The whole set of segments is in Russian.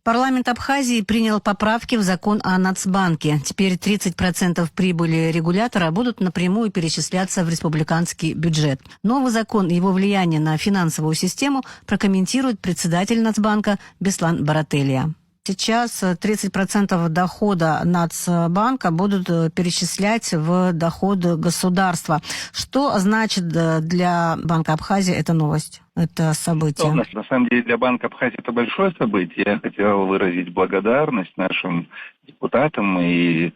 Парламент Абхазии принял поправки в закон о Нацбанке. Теперь 30% прибыли регулятора будут напрямую перечисляться в республиканский бюджет. Новый закон и его влияние на финансовую систему прокомментирует председатель Нацбанка Беслан Барателия. Сейчас 30% дохода Нацбанка будут перечислять в доход государства. Что значит для Банка Абхазии эта новость, это событие? На самом деле для Банка Абхазии это большое событие. Я хотел выразить благодарность нашим депутатам и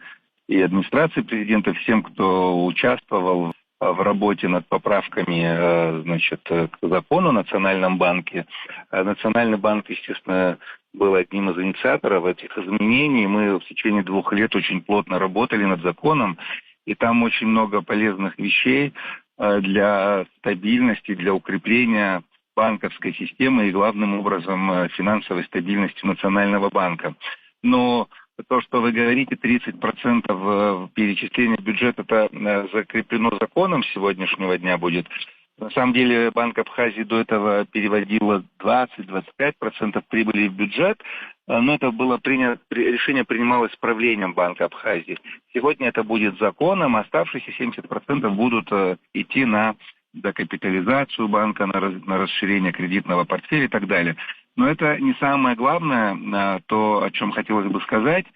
администрации президента, всем, кто участвовал в работе над поправками, к закону о Национальном банке. Национальный банк, естественно, был одним из инициаторов этих изменений. Мы в течение 2 лет очень плотно работали над законом, и там очень много полезных вещей для стабильности, для укрепления банковской системы и, главным образом, финансовой стабильности Национального банка. Но то, что вы говорите, 30% перечисления бюджета, это закреплено законом с сегодняшнего дня будет. На самом деле Банк Абхазии до этого переводил 20-25% прибыли в бюджет, но это было решение принималось правлением Банка Абхазии. Сегодня это будет законом, оставшиеся 70% будут идти на докапитализацию банка, на расширение кредитного портфеля и так далее. Но это не самое главное, то, о чем хотелось бы сказать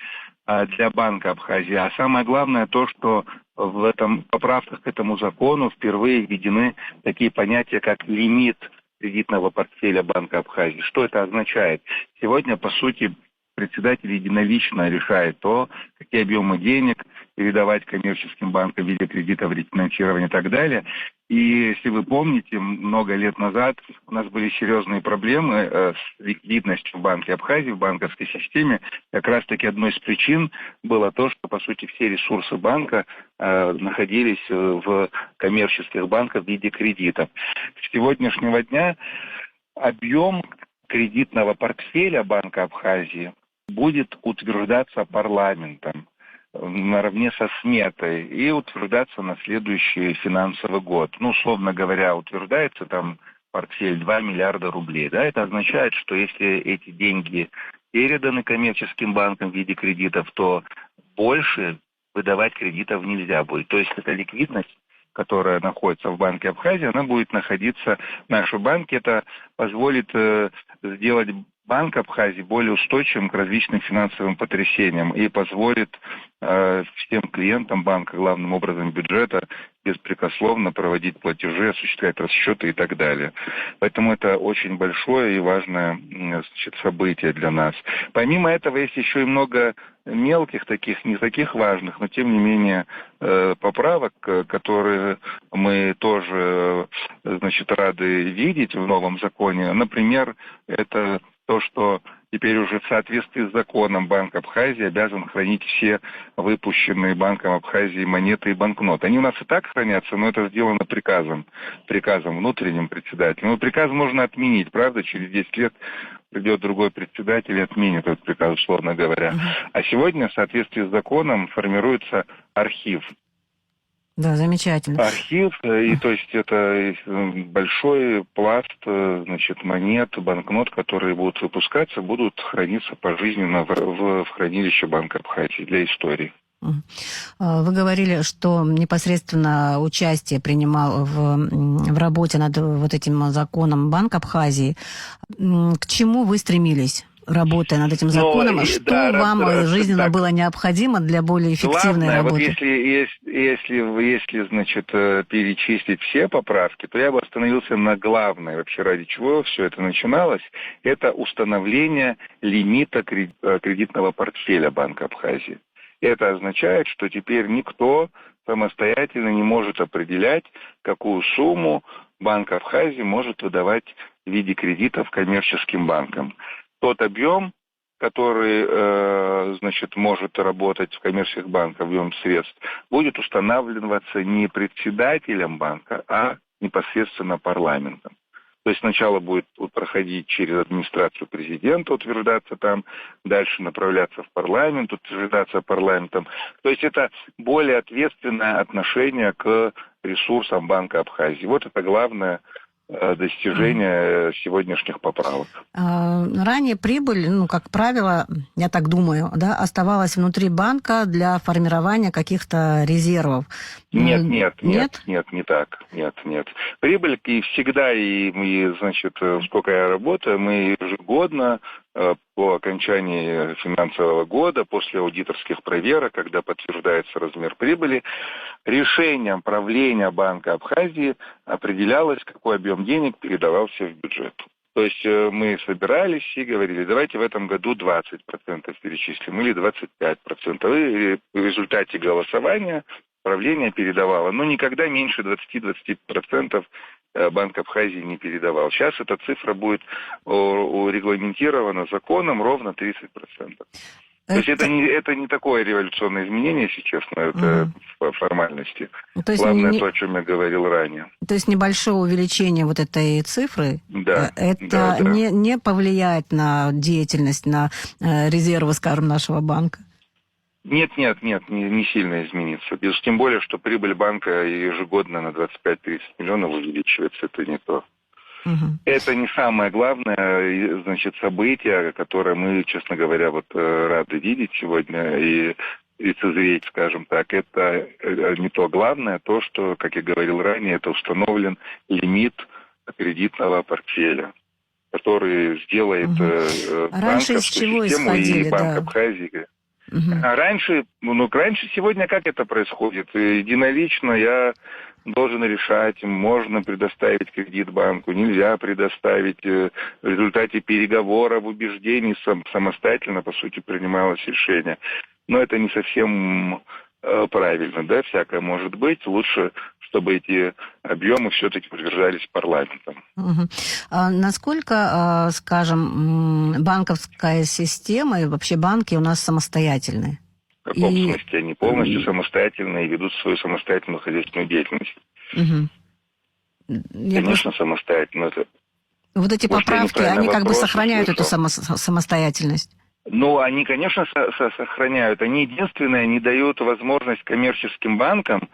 для Банка Абхазии, а самое главное то, что в этом поправках к этому закону впервые введены такие понятия, как лимит кредитного портфеля Банка Абхазии. Что это означает? Сегодня, по сути, председатель единолично решает то, какие объемы денег передавать коммерческим банкам в виде кредитов, рефинансирования и так далее. И если вы помните, много лет назад у нас были серьезные проблемы с ликвидностью в Банке Абхазии, в банковской системе. Как раз-таки одной из причин было то, что, по сути, все ресурсы банка находились в коммерческих банках в виде кредитов. С сегодняшнего дня объем кредитного портфеля Банка Абхазии будет утверждаться парламентом наравне со сметой и утверждаться на следующий финансовый год. Условно говоря, утверждается там портфель 2 миллиарда рублей. Да? Это означает, что если эти деньги переданы коммерческим банкам в виде кредитов, то больше выдавать кредитов нельзя будет. То есть эта ликвидность, которая находится в Банке Абхазии, она будет находиться в нашем банке. Это позволит сделать Банк Абхазии более устойчивым к различным финансовым потрясениям и позволит всем клиентам банка, главным образом бюджета, беспрекословно проводить платежи, осуществлять расчеты и так далее. Поэтому это очень большое и важное событие для нас. Помимо этого есть еще и много мелких таких, не таких важных, но тем не менее поправок, которые мы тоже рады видеть в новом законе. Например, это то, что теперь уже в соответствии с законом Банк Абхазии обязан хранить все выпущенные Банком Абхазии монеты и банкноты. Они у нас и так хранятся, но это сделано приказом внутренним председателем. Но приказ можно отменить, правда? Через 10 лет придет другой председатель и отменит этот приказ, условно говоря. А сегодня в соответствии с законом формируется архив. Да, замечательно. Архив, и то есть это большой пласт, монет, банкнот, которые будут выпускаться, будут храниться пожизненно в хранилище Банка Абхазии для истории. Вы говорили, что непосредственно участие принимал в работе над вот этим законом Банк Абхазии. К чему вы стремились, работая над этим законом? Что вам жизненно было необходимо для более эффективной работы? Вот если перечислить все поправки, то я бы остановился на главной, вообще ради чего все это начиналось, это установление лимита кредитного портфеля Банка Абхазии. Это означает, что теперь никто самостоятельно не может определять, какую сумму Банк Абхазии может выдавать в виде кредитов коммерческим банкам. Тот объем, который, может работать в коммерческих банках, объем средств, будет устанавливаться не председателем банка, а непосредственно парламентом. То есть сначала будет проходить через администрацию президента, утверждаться там, дальше направляться в парламент, утверждаться парламентом. То есть это более ответственное отношение к ресурсам Банка Абхазии. Вот это главное достижения сегодняшних поправок. Ранее прибыль, как правило, я так думаю, да, оставалась внутри банка для формирования каких-то резервов. Нет, не так. Нет. Прибыль и всегда, значит, сколько я работаю, мы ежегодно по окончании финансового года, после аудиторских проверок, когда подтверждается размер прибыли, решением правления Банка Абхазии определялось, какой объем денег передавался в бюджет. То есть мы собирались и говорили, давайте в этом году 20% перечислим или 25%. И в результате голосования правление передавало, но никогда меньше 20-25% Банк Абхазии не передавал. Сейчас эта цифра будет урегламентирована законом ровно 30%. То есть это не такое революционное изменение, если честно, это по формальности. То есть главное то, о чем я говорил ранее. То есть небольшое увеличение вот этой цифры, да, не повлияет на деятельность, на резервы, скажем, нашего банка? Нет, не сильно изменится. Тем более, что прибыль банка ежегодно на 25-30 миллионов увеличивается, это не то. Это не самое главное, значит, событие, которое мы, честно говоря, рады видеть сегодня и лицезреть, скажем так. Это не то главное, то, что, как я говорил ранее, это установлен лимит кредитного портфеля, который сделает банковскую систему и Банк Абхазии. А раньше сегодня как это происходит? Единолично я должен решать, можно предоставить кредит банку, нельзя предоставить. В результате переговоров, убеждений самостоятельно, по сути, принималось решение. Но это не совсем правильно, да, всякое может быть. Лучше, чтобы эти объемы все-таки утверждались парламентом. А насколько, скажем, банковская система и вообще банки у нас самостоятельные? В каком смысле? Они полностью самостоятельные и ведут свою самостоятельную хозяйственную деятельность. Конечно, самостоятельно. Вот эти поправки, они как бы сохраняют эту самостоятельность? Ну, они, конечно, сохраняют. Они единственные, не дают возможность коммерческим банкам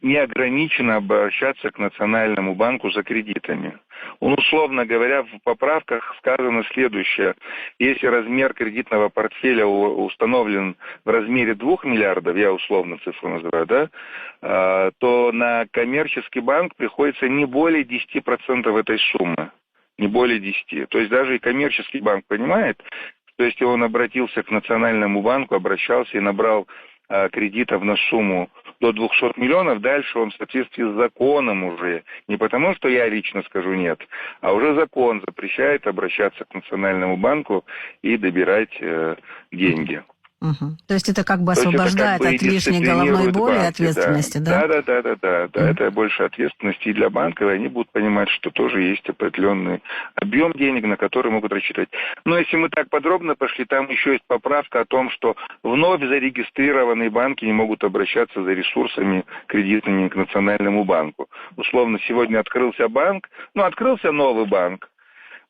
неограниченно обращаться к Национальному банку за кредитами. Условно говоря, в поправках сказано следующее. Если размер кредитного портфеля установлен в размере 2 миллиардов, я условно цифру называю, да, то на коммерческий банк приходится не более 10% этой суммы. Не более 10. То есть даже и коммерческий банк понимает, что если он обратился к Национальному банку, обращался и набрал кредитов на сумму до 200 миллионов, дальше он в соответствии с законом уже, не потому что я лично скажу нет, а уже закон запрещает обращаться к Национальному банку и добирать деньги. То есть это как бы освобождает от лишней головной боли и ответственности, да? Да. Это больше ответственности и для банков, и они будут понимать, что тоже есть определенный объем денег, на который могут рассчитывать. Но если мы так подробно пошли, там еще есть поправка о том, что вновь зарегистрированные банки не могут обращаться за ресурсами кредитными к Национальному банку. Условно, сегодня открылся банк, открылся новый банк.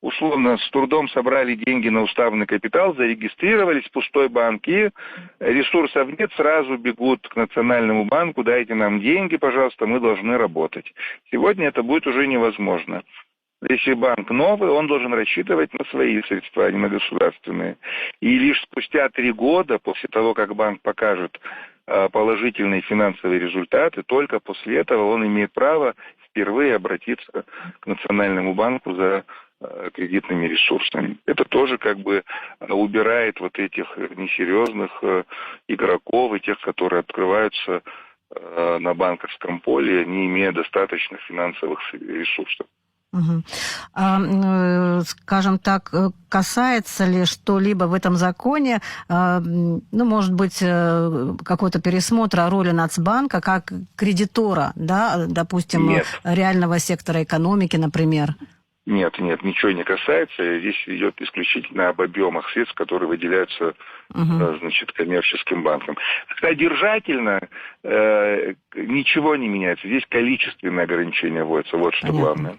Условно, с трудом собрали деньги на уставный капитал, зарегистрировались, пустой банк, и ресурсов нет, сразу бегут к Национальному банку, дайте нам деньги, пожалуйста, мы должны работать. Сегодня это будет уже невозможно. Если банк новый, он должен рассчитывать на свои средства, а не на государственные. И лишь спустя 3 года, после того, как банк покажет положительные финансовые результаты, только после этого он имеет право впервые обратиться к Национальному банку за кредитными ресурсами. Это тоже как бы убирает вот этих несерьезных игроков и тех, которые открываются на банковском поле, не имея достаточно финансовых ресурсов. Скажем так, касается ли что-либо в этом законе, может быть, какого-то пересмотра роли Нацбанка как кредитора, да, допустим, реального сектора экономики, например? Нет, ничего не касается. Здесь идет исключительно об объемах средств, которые выделяются, коммерческим банкам. Содержательно ничего не меняется. Здесь количественные ограничения вводятся. Вот что главное.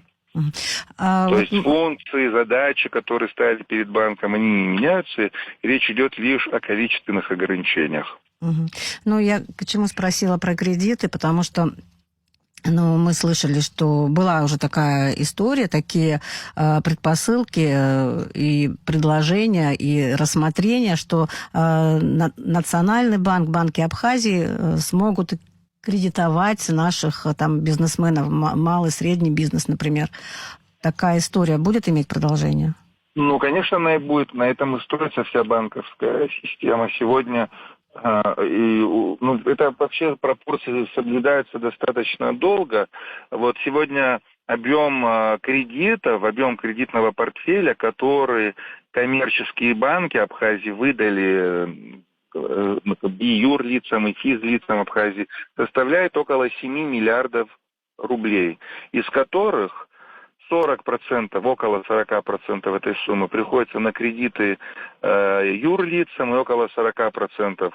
То есть функции, задачи, которые ставили перед банком, они не меняются. Речь идет лишь о количественных ограничениях. Я почему спросила про кредиты, потому что Ну, мы слышали, что была уже такая история, такие предпосылки и предложения, и рассмотрения, что Национальный банк, банки Абхазии смогут кредитовать наших там бизнесменов, малый, средний бизнес, например. Такая история будет иметь продолжение? Ну, конечно, она и будет. На этом и строится вся банковская система. Сегодня это вообще пропорции соблюдаются достаточно долго. Вот сегодня объем кредитов, объем кредитного портфеля, который коммерческие банки Абхазии выдали и юрлицам, и физлицам Абхазии, составляет около 7 миллиардов рублей, из которых 40%, около 40% этой суммы приходится на кредиты юрлицам и около 40%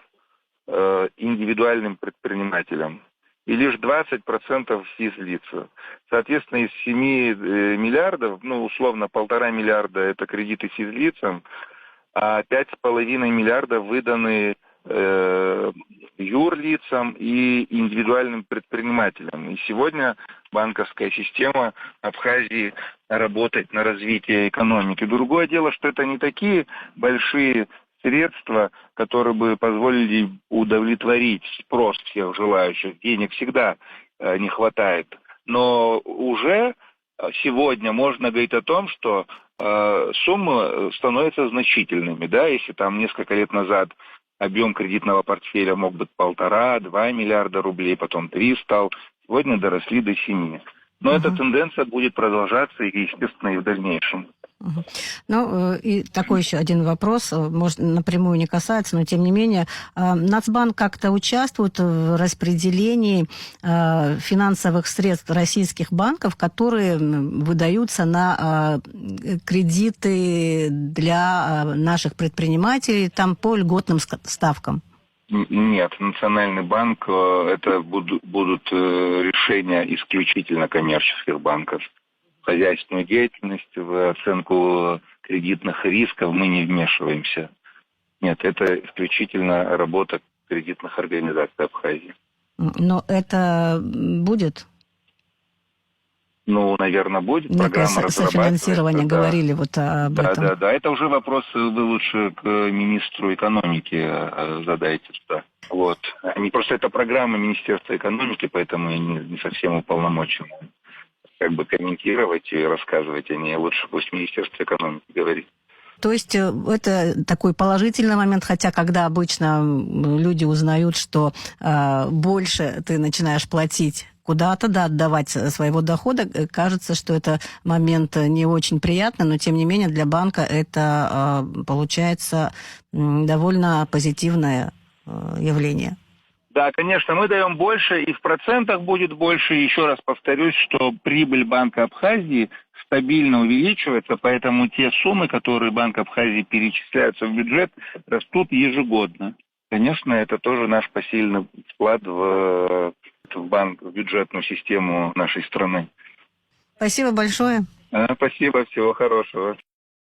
индивидуальным предпринимателям. И лишь 20% физлица. Соответственно, из 7 миллиардов, условно, 1,5 миллиарда это кредиты физлицам, а 5,5 миллиардов выданы юрлицам и индивидуальным предпринимателям. И сегодня банковская система Абхазии работает на развитие экономики. Другое дело, что это не такие большие средства, которые бы позволили удовлетворить спрос всех желающих. Денег всегда не хватает. Но уже сегодня можно говорить о том, что суммы становятся значительными. Да? Если там несколько лет назад объем кредитного портфеля мог быть 1,5-2 миллиарда рублей, потом 3 стал, сегодня доросли до 7. Но эта тенденция будет продолжаться, и, естественно, и в дальнейшем. Ну, и такой еще один вопрос, может, напрямую не касается, но тем не менее, Нацбанк как-то участвует в распределении финансовых средств российских банков, которые выдаются на кредиты для наших предпринимателей там по льготным ставкам? Нет, Национальный банк, это будут решения исключительно коммерческих банков. В хозяйственную деятельность, в оценку кредитных рисков мы не вмешиваемся. Нет, это исключительно работа кредитных организаций Абхазии. Но это будет? Ну, наверное, будет. Некое Программа софинансирование, да. говорили вот об этом. Да. Это уже вопрос вы лучше к министру экономики задайте туда. Вот. Просто это программа Министерства экономики, поэтому я не совсем уполномочен комментировать и рассказывать о ней. Лучше пусть Министерство экономики говорит. То есть это такой положительный момент, хотя когда обычно люди узнают, что больше ты начинаешь платить куда-то, отдавать своего дохода, кажется, что это момент не очень приятный, но тем не менее для банка это получается довольно позитивное явление. Да, конечно, мы даем больше, и в процентах будет больше. Еще раз повторюсь, что прибыль Банка Абхазии стабильно увеличивается, поэтому те суммы, которые Банк Абхазии перечисляются в бюджет, растут ежегодно. Конечно, это тоже наш посильный вклад в бюджетную систему нашей страны. Спасибо большое. Спасибо, всего хорошего.